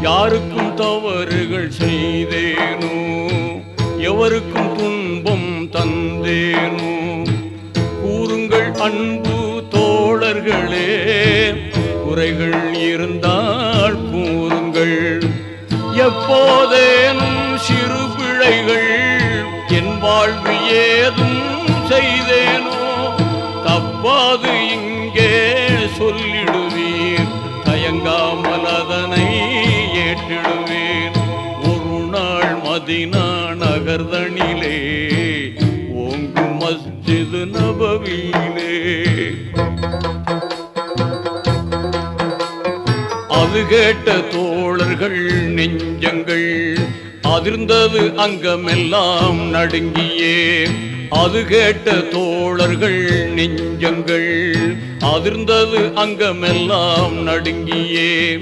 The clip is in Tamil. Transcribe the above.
யாருக்கும் தவறுகள் செய்தேனோ, எவருக்கும் துன்பம் தந்தேனோ, கூறுங்கள் அன்பு தோழர்களே, குறைகள் இருந்தால் கூறுங்கள். எப்போதேனும் சிறு பிழைகள் என் வாழ்வு ஏதும் செய்தேனோ, தப்பாது இங்கே சொல்லிடுவீர், தயங்காமல் அதனை ஏற்றிடுவேன். ஒரு நாள் மதீனா நகர்தனிலே, ஓங்கு மஸ்ஜித் நபவியிலே, அது கேட்ட தோழர்கள் நெஞ்சங்கள் அதிர்ந்தது அங்கமெல்லாம் நடுங்கியே. அது கேட்ட தோழர்கள் நெஞ்சங்கள் அதிர்ந்தது அங்கமெல்லாம் நடுங்கியே.